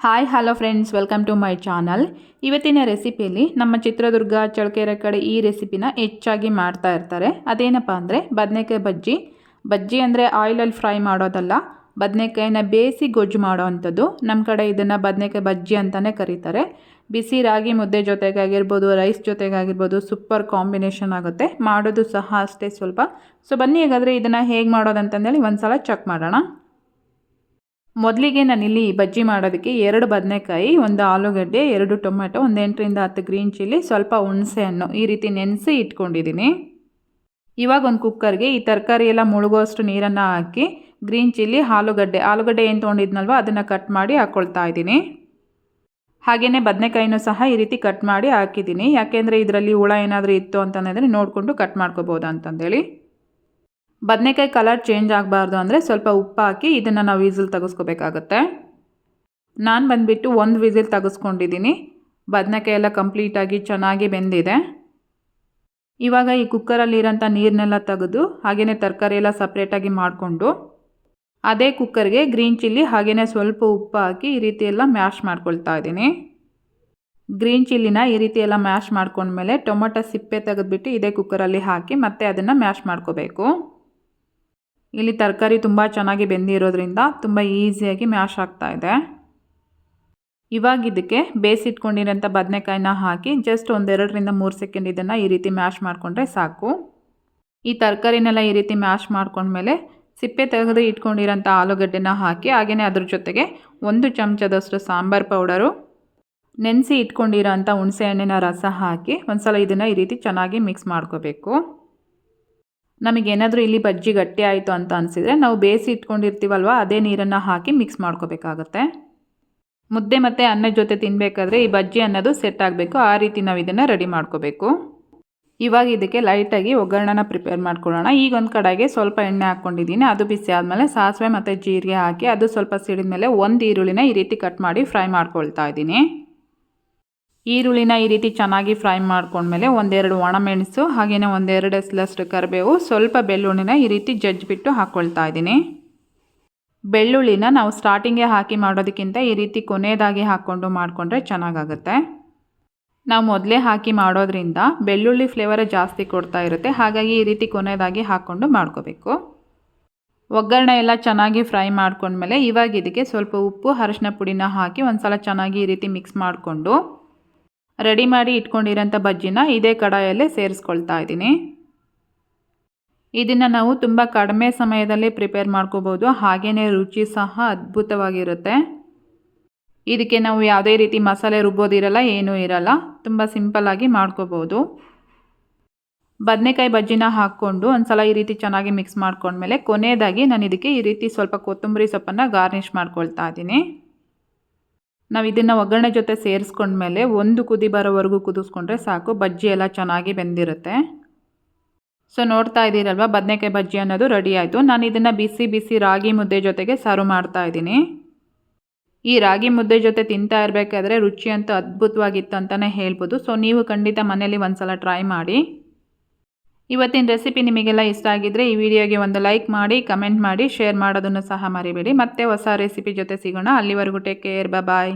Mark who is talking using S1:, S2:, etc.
S1: Hi hello friends, welcome to my channel. ಇವತ್ತಿನ ರೆಸಿಪಿಯಲ್ಲಿ ನಮ್ಮ ಚಿತ್ರದುರ್ಗ ಚಳ್ಳಕೆರೆ ಕಡೆ ಈ ರೆಸಿಪಿನ ಹೆಚ್ಚಾಗಿ ಮಾಡ್ತಾ ಇರ್ತಾರೆ. ಅದೇನಪ್ಪ ಅಂದರೆ ಬದನೆಕಾಯಿ ಬಜ್ಜಿ ಅಂದರೆ ಆಯಿಲಲ್ಲಿ ಫ್ರೈ ಮಾಡೋದಲ್ಲ, ಬದನೆಕಾಯಿನ ಬೇಯಿಸಿ ಗೊಜ್ಜು ಮಾಡೋ ಅಂಥದ್ದು. ನಮ್ಮ ಕಡೆ ಇದನ್ನು ಬದನೆಕಾಯಿ ಬಜ್ಜಿ ಅಂತಲೇ ಕರೀತಾರೆ. ಬಿಸಿ ರಾಗಿ ಮುದ್ದೆ ಜೊತೆಗಾಗಿರ್ಬೋದು, ರೈಸ್ ಜೊತೆಗಾಗಿರ್ಬೋದು, ಸೂಪರ್ ಕಾಂಬಿನೇಷನ್ ಆಗುತ್ತೆ. ಮಾಡೋದು ಸಹ ಅಷ್ಟೇ ಸ್ವಲ್ಪ. ಸೊ ಬನ್ನಿ ಹಾಗಾದರೆ ಇದನ್ನು ಹೇಗೆ ಮಾಡೋದಂತಂದೇಳಿ ಒಂದು ಸಲ ಚೆಕ್ ಮಾಡೋಣ. ಮೊದಲಿಗೆ ನಾನಿಲ್ಲಿ ಬಜ್ಜಿ ಮಾಡೋದಕ್ಕೆ 2 ಬದನೆಕಾಯಿ, 1 ಆಲೂಗಡ್ಡೆ, 2 ಟೊಮೆಟೊ, 8 ರಿಂದ 10 ಗ್ರೀನ್ ಚಿಲ್ಲಿ, ಸ್ವಲ್ಪ ಹುಣಸೆ ಹಣ್ಣು ಈ ರೀತಿ ನೆನೆಸಿ ಇಟ್ಕೊಂಡಿದ್ದೀನಿ. ಇವಾಗ ಒಂದು ಕುಕ್ಕರ್ಗೆ ಈ ತರಕಾರಿ ಎಲ್ಲ ಮುಳುಗೋಷ್ಟು ನೀರನ್ನು ಹಾಕಿ ಗ್ರೀನ್ ಚಿಲ್ಲಿ, ಆಲೂಗಡ್ಡೆ ಏನು ತೊಗೊಂಡಿದ್ನಲ್ವ ಅದನ್ನು ಕಟ್ ಮಾಡಿ ಹಾಕ್ಕೊಳ್ತಾ ಇದ್ದೀನಿ. ಹಾಗೆಯೇ ಬದನೆಕಾಯಿನೂ ಸಹ ಈ ರೀತಿ ಕಟ್ ಮಾಡಿ ಹಾಕಿದ್ದೀನಿ. ಯಾಕೆಂದರೆ ಇದರಲ್ಲಿ ಹುಳ ಏನಾದರೂ ಇತ್ತು ಅಂತಂದರೆ ನೋಡಿಕೊಂಡು ಕಟ್ ಮಾಡ್ಕೋಬೋದು ಅಂತಂದೇಳಿ. ಬದನೆಕಾಯಿ ಕಲರ್ ಚೇಂಜ್ ಆಗಬಾರ್ದು ಅಂದರೆ ಸ್ವಲ್ಪ ಉಪ್ಪು ಹಾಕಿ ಇದನ್ನು ನಾವು ವಿಸಿಲ್ ತೆಗೆಸ್ಕೋಬೇಕಾಗತ್ತೆ. ನಾನು ಬಂದುಬಿಟ್ಟು 1 ವಿಸಿಲ್ ತೆಗೆಸ್ಕೊಂಡಿದ್ದೀನಿ. ಬದನೆಕಾಯಿ ಎಲ್ಲ ಕಂಪ್ಲೀಟಾಗಿ ಚೆನ್ನಾಗಿ ಬೆಂದಿದೆ. ಇವಾಗ ಈ ಕುಕ್ಕರಲ್ಲಿರೋಂಥ ನೀರನ್ನೆಲ್ಲ ತೆಗೆದು ಹಾಗೆಯೇ ತರಕಾರಿ ಎಲ್ಲ ಸಪ್ರೇಟಾಗಿ ಮಾಡಿಕೊಂಡು ಅದೇ ಕುಕ್ಕರ್ಗೆ ಗ್ರೀನ್ ಚಿಲ್ಲಿ ಹಾಗೆಯೇ ಸ್ವಲ್ಪ ಉಪ್ಪು ಹಾಕಿ ಈ ರೀತಿ ಎಲ್ಲ ಮ್ಯಾಶ್ ಮಾಡ್ಕೊಳ್ತಾ ಇದ್ದೀನಿ. ಗ್ರೀನ್ ಚಿಲ್ಲಿನ ಈ ರೀತಿ ಎಲ್ಲ ಮ್ಯಾಶ್ ಮಾಡ್ಕೊಂಡ್ಮೇಲೆ ಟೊಮೊಟೊ ಸಿಪ್ಪೆ ತೆಗೆದುಬಿಟ್ಟು ಇದೇ ಕುಕ್ಕರಲ್ಲಿ ಹಾಕಿ ಮತ್ತೆ ಅದನ್ನು ಮ್ಯಾಶ್ ಮಾಡ್ಕೋಬೇಕು. ಇಲ್ಲಿ ತರಕಾರಿ ತುಂಬ ಚೆನ್ನಾಗಿ ಬೆಂದಿರೋದ್ರಿಂದ ತುಂಬ ಈಸಿಯಾಗಿ ಮ್ಯಾಶ್ ಆಗ್ತಾ ಇದೆ. ಇವಾಗ ಇದಕ್ಕೆ ಬೇಯಿಸಿಟ್ಕೊಂಡಿರೋಂಥ ಬದನೆಕಾಯಿನ ಹಾಕಿ ಜಸ್ಟ್ 1-2 ರಿಂದ 3 ಸೆಕೆಂಡ್ ಇದನ್ನು ಈ ರೀತಿ ಮ್ಯಾಶ್ ಮಾಡಿಕೊಂಡ್ರೆ ಸಾಕು. ಈ ತರಕಾರಿನೆಲ್ಲ ಈ ರೀತಿ ಮ್ಯಾಶ್ ಮಾಡ್ಕೊಂಡ್ಮೇಲೆ ಸಿಪ್ಪೆ ತೆಗೆದು ಇಟ್ಕೊಂಡಿರೋಂಥ ಆಲೂಗಡ್ಡೆನ ಹಾಕಿ ಹಾಗೆಯೇ ಅದ್ರ ಜೊತೆಗೆ 1 ಚಮಚದಷ್ಟು ಸಾಂಬಾರು ಪೌಡರು, ನೆನೆಸಿ ಇಟ್ಕೊಂಡಿರೋಂಥ ಹುಣಸೆ ಹಣ್ಣಿನ ರಸ ಹಾಕಿ ಒಂದು ಸಲ ಇದನ್ನು ಈ ರೀತಿ ಚೆನ್ನಾಗಿ ಮಿಕ್ಸ್ ಮಾಡ್ಕೋಬೇಕು. ನಮಗೇನಾದರೂ ಇಲ್ಲಿ ಬಜ್ಜಿ ಗಟ್ಟಿ ಆಯಿತು ಅಂತ ಅನಿಸಿದರೆ ನಾವು ಬೇಯಿಸಿ ಇಟ್ಕೊಂಡಿರ್ತೀವಲ್ವ ಅದೇ ನೀರನ್ನು ಹಾಕಿ ಮಿಕ್ಸ್ ಮಾಡ್ಕೋಬೇಕಾಗತ್ತೆ. ಮುದ್ದೆ ಮತ್ತು ಅನ್ನದ ಜೊತೆ ತಿನ್ನಬೇಕಾದ್ರೆ ಈ ಬಜ್ಜಿ ಅನ್ನೋದು ಸೆಟ್ ಆಗಬೇಕು. ಆ ರೀತಿ ನಾವು ಇದನ್ನು ರೆಡಿ ಮಾಡ್ಕೋಬೇಕು. ಇವಾಗ ಇದಕ್ಕೆ ಲೈಟಾಗಿ ಒಗ್ಗರಣೆನ ಪ್ರಿಪೇರ್ ಮಾಡ್ಕೊಳ್ಳೋಣ. ಈಗ ಒಂದು ಕಡೆಗೆ ಸ್ವಲ್ಪ ಎಣ್ಣೆ ಹಾಕ್ಕೊಂಡಿದ್ದೀನಿ. ಅದು ಬಿಸಿ ಆದಮೇಲೆ ಸಾಸಿವೆ ಮತ್ತು ಜೀರಿಗೆ ಹಾಕಿ ಅದು ಸ್ವಲ್ಪ ಸಿಡಿದ ಮೇಲೆ 1 ಈರುಳ್ಳಿನ ಈ ರೀತಿ ಕಟ್ ಮಾಡಿ ಫ್ರೈ ಮಾಡ್ಕೊಳ್ತಾ ಇದ್ದೀನಿ. ಈರುಳ್ಳಿನ ಈ ರೀತಿ ಚೆನ್ನಾಗಿ ಫ್ರೈ ಮಾಡ್ಕೊಂಡ್ಮೇಲೆ 1-2 ಒಣಮೆಣಸು ಹಾಗೆಯೇ 1-2 ಎಸಲಷ್ಟು ಕರಿಬೇವು, ಸ್ವಲ್ಪ ಬೆಳ್ಳುಳ್ಳಿನ ಈ ರೀತಿ ಜಜ್ಜಿಬಿಟ್ಟು ಹಾಕ್ಕೊಳ್ತಾ ಇದ್ದೀನಿ. ಬೆಳ್ಳುಳ್ಳಿನ ನಾವು ಸ್ಟಾರ್ಟಿಂಗೇ ಹಾಕಿ ಮಾಡೋದಕ್ಕಿಂತ ಈ ರೀತಿ ಕೊನೆಯದಾಗಿ ಹಾಕ್ಕೊಂಡು ಮಾಡಿಕೊಂಡ್ರೆ ಚೆನ್ನಾಗಾಗುತ್ತೆ. ನಾವು ಮೊದಲೇ ಹಾಕಿ ಮಾಡೋದ್ರಿಂದ ಬೆಳ್ಳುಳ್ಳಿ ಫ್ಲೇವರೇ ಜಾಸ್ತಿ ಕೊಡ್ತಾ ಇರುತ್ತೆ. ಹಾಗಾಗಿ ಈ ರೀತಿ ಕೊನೆಯದಾಗಿ ಹಾಕ್ಕೊಂಡು ಮಾಡ್ಕೋಬೇಕು. ಒಗ್ಗರಣೆ ಎಲ್ಲ ಚೆನ್ನಾಗಿ ಫ್ರೈ ಮಾಡ್ಕೊಂಡ್ಮೇಲೆ ಇವಾಗ ಇದಕ್ಕೆ ಸ್ವಲ್ಪ ಉಪ್ಪು, ಅರಿಶಿನ ಪುಡಿನ ಹಾಕಿ ಒಂದು ಸಲ ಚೆನ್ನಾಗಿ ಈ ರೀತಿ ಮಿಕ್ಸ್ ಮಾಡಿಕೊಂಡು ರೆಡಿ ಮಾಡಿ ಇಟ್ಕೊಂಡಿರೋಂಥ ಬಜ್ಜಿನ ಇದೇ ಕಡಾಯಲ್ಲೇ ಸೇರಿಸ್ಕೊಳ್ತಾ ಇದ್ದೀನಿ. ಇದನ್ನು ನಾವು ತುಂಬ ಕಡಿಮೆ ಸಮಯದಲ್ಲಿ ಪ್ರಿಪೇರ್ ಮಾಡ್ಕೋಬೋದು. ಹಾಗೆಯೇ ರುಚಿ ಸಹ ಅದ್ಭುತವಾಗಿರುತ್ತೆ. ಇದಕ್ಕೆ ನಾವು ಯಾವುದೇ ರೀತಿ ಮಸಾಲೆ ರುಬ್ಬೋದಿರಲ್ಲ, ಏನೂ ಇರಲ್ಲ. ತುಂಬ ಸಿಂಪಲ್ಲಾಗಿ ಮಾಡ್ಕೋಬೋದು. ಬದನೆಕಾಯಿ ಬಜ್ಜಿನ ಹಾಕ್ಕೊಂಡು ಒಂದು ಸಲ ಈ ರೀತಿ ಚೆನ್ನಾಗಿ ಮಿಕ್ಸ್ ಮಾಡ್ಕೊಂಡ್ಮೇಲೆ ಕೊನೆಯದಾಗಿ ನಾನು ಇದಕ್ಕೆ ಈ ರೀತಿ ಸ್ವಲ್ಪ ಕೊತ್ತಂಬರಿ ಸೊಪ್ಪನ್ನು ಗಾರ್ನಿಷ್ ಮಾಡ್ಕೊಳ್ತಾ ಇದ್ದೀನಿ. ನಾವು ಇದನ್ನು ಒಗ್ಗರಣೆ ಜೊತೆ ಸೇರಿಸ್ಕೊಂಡ್ಮೇಲೆ 1 ಕುದಿ ಬರೋವರೆಗೂ ಕುದಿಸ್ಕೊಂಡ್ರೆ ಸಾಕು. ಬಜ್ಜಿ ಎಲ್ಲ ಚೆನ್ನಾಗಿ ಬೆಂದಿರುತ್ತೆ. ಸೊ ನೋಡ್ತಾ ಇದ್ದೀರಲ್ವ, ಬದನೆಕಾಯಿ ಬಜ್ಜಿ ಅನ್ನೋದು ರೆಡಿ ಆಯಿತು. ನಾನು ಇದನ್ನು ಬಿಸಿ ರಾಗಿ ಮುದ್ದೆ ಜೊತೆಗೆ ಸರ್ವ್ ಮಾಡ್ತಾ ಇದ್ದೀನಿ. ಈ ರಾಗಿ ಮುದ್ದೆ ಜೊತೆ ತಿಂತಾ ಇರಬೇಕಾದ್ರೆ ರುಚಿ ಅಂತೂ ಅದ್ಭುತವಾಗಿತ್ತು ಅಂತಲೇ ಹೇಳ್ಬೋದು. ಸೊ ನೀವು ಖಂಡಿತ ಮನೇಲಿ ಒಂದು ಸಲ ಟ್ರೈ ಮಾಡಿ. ಇವತ್ತಿನ ರೆಸಿಪಿ ನಿಮಗೆಲ್ಲ ಇಷ್ಟ ಆಗಿದ್ದರೆ ಈ ವಿಡಿಯೋಗೆ ಒಂದು ಲೈಕ್ ಮಾಡಿ, ಕಮೆಂಟ್ ಮಾಡಿ, ಶೇರ್ ಮಾಡೋದನ್ನು ಸಹ ಮರಿಬೇಡಿ. ಮತ್ತೆ ಹೊಸ ರೆಸಿಪಿ ಜೊತೆ ಸಿಗೋಣ. ಅಲ್ಲಿವರೆಗೂ ಟೇಕ್ ಕೇರ್, ಬಾಯ್.